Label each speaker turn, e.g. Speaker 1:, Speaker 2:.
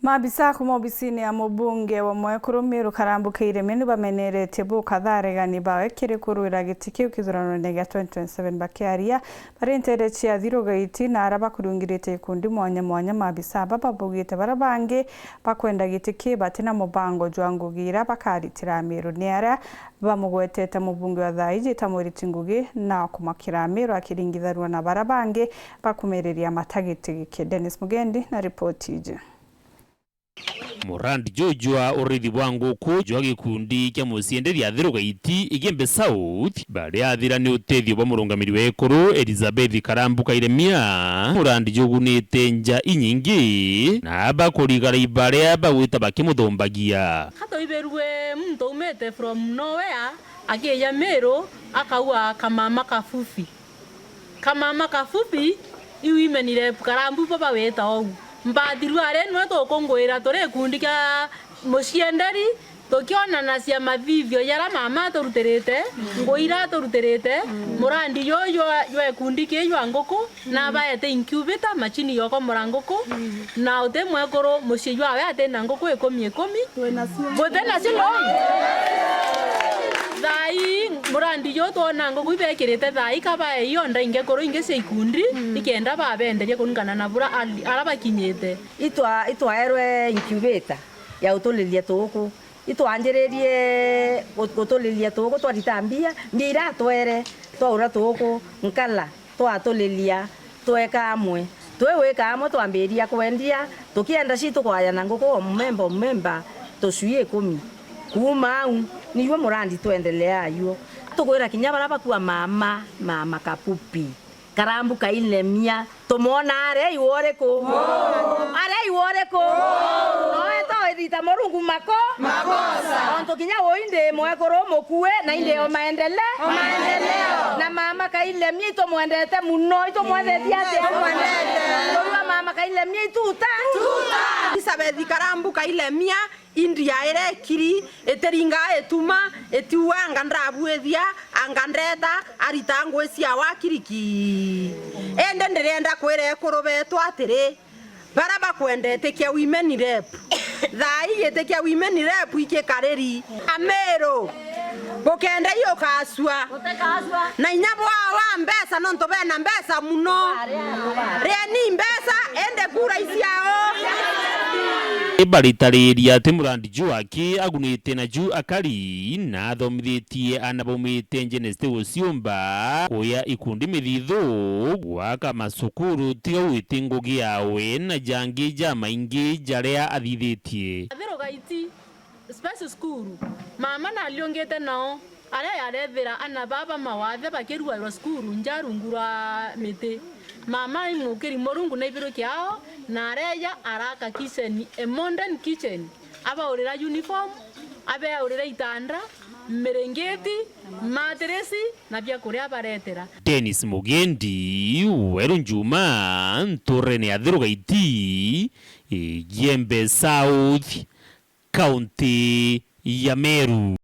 Speaker 1: Maabisa kuma obisini ya MUBUNGE wa MURITI KARAMBU Kailemia NIBAMENERETIE BOOKIE AREGANI BAGWIKIRE KURUIRA GITI kiu kithurano-ini gia 2027 BAKWENDA bari ntere cia GITI na aria bakurungirite ikundi mwanya mwanya MABISAABA baugite bara bangi bakwenda giti ki batina mubango jwa NGUGI ira bakaritira AMERU ni aria bamugwetete MUBUNGE wa thaiji ta MURITI NGUGI na kumakira AMERU akiringithanwa na bara bangi bakumiriria matagiti giki. Dennis Mugendi na ripoti ije.
Speaker 2: Murandi jojwa urithi bwa nguku jwa gikundi kia musienderia GITI igembe South bari athira ni utethio bwa murungamiri wekuru Elizabeth Karambu Kailemia murandi jogunite nja inyingi na bakurigara ibare bagwita bakimuthombagia
Speaker 3: hato iberwe muntu umete from nowhere agiya AMERU akaua kamama kafufi iwimenire Karambu baba weta ogu mbadiru are no tukungwira turi kundi kia musienderi tukiona na cia mavivyo yara mama turuterete ngoira turuterete murandi yoyo ywe kundi ki ywa nguku na baete incubator machini yoko muranguku na ute mwekoro muci ywa we ate na nguku 10 bote na silo thai murandi yo tona nguku ibekirite thai kaba iyo ndainge koro inge se ikundi ikenda babenderie kuningana na bura arabakinyete
Speaker 4: itwa erwe incubator ya utulilia tuku itwanjererie gutulilia tuku twaritambia mbira twere twaura tuku nkala twatulilia tweka amwe tweweka amwe twambiria kwendia tukienda citu kwaya na nguku memba tucuie 10 kuma au niyo murandi twendelea yo tukwira kinya bara bakua mama kapupi Karambu Kailemia tumona are iworeko no edita morungu makosa onto kinya woinde mwekoro mokue na inde o maendeleo na mama Kailemia ito mwendete muno ito mwendete ate mama Kailemia ituta
Speaker 5: Elizabeth Karambu Kailemia India ere KIRI eteringa etuma etiwanga ndabwethia angandeta aritangwe cia wa kiriki ende ndirenda kwire kurubetwa atiri bara bakwendete kia women rep thai yete kia women rep ikikariri AMERU bokenda iyo kaswa na inyabo wa mbesa no ntobe na mbesa muno reni mbesa ende kura isiao
Speaker 2: baritariria ati murandi juaki agunite na ju akari na thomithitie anabomite njeneste uciumba kuya ikundi mithithu gwaka masukuru tiga witi NGUGI yawe na jangi jamaingi jaria athithitie
Speaker 3: GITI special school mama na liongete nao aria yarethera ana baba mawathe bakirua school njarungura mite mama imukiri morungu na ibiro kiao na areya araka kitchen a modern kitchen aba urira uniform aba urira itandra merengeti matresi na bya kuria baretera.
Speaker 2: Dennis Mugendi weru njuma ntorene ya GITI Gembe South County ya AMERU.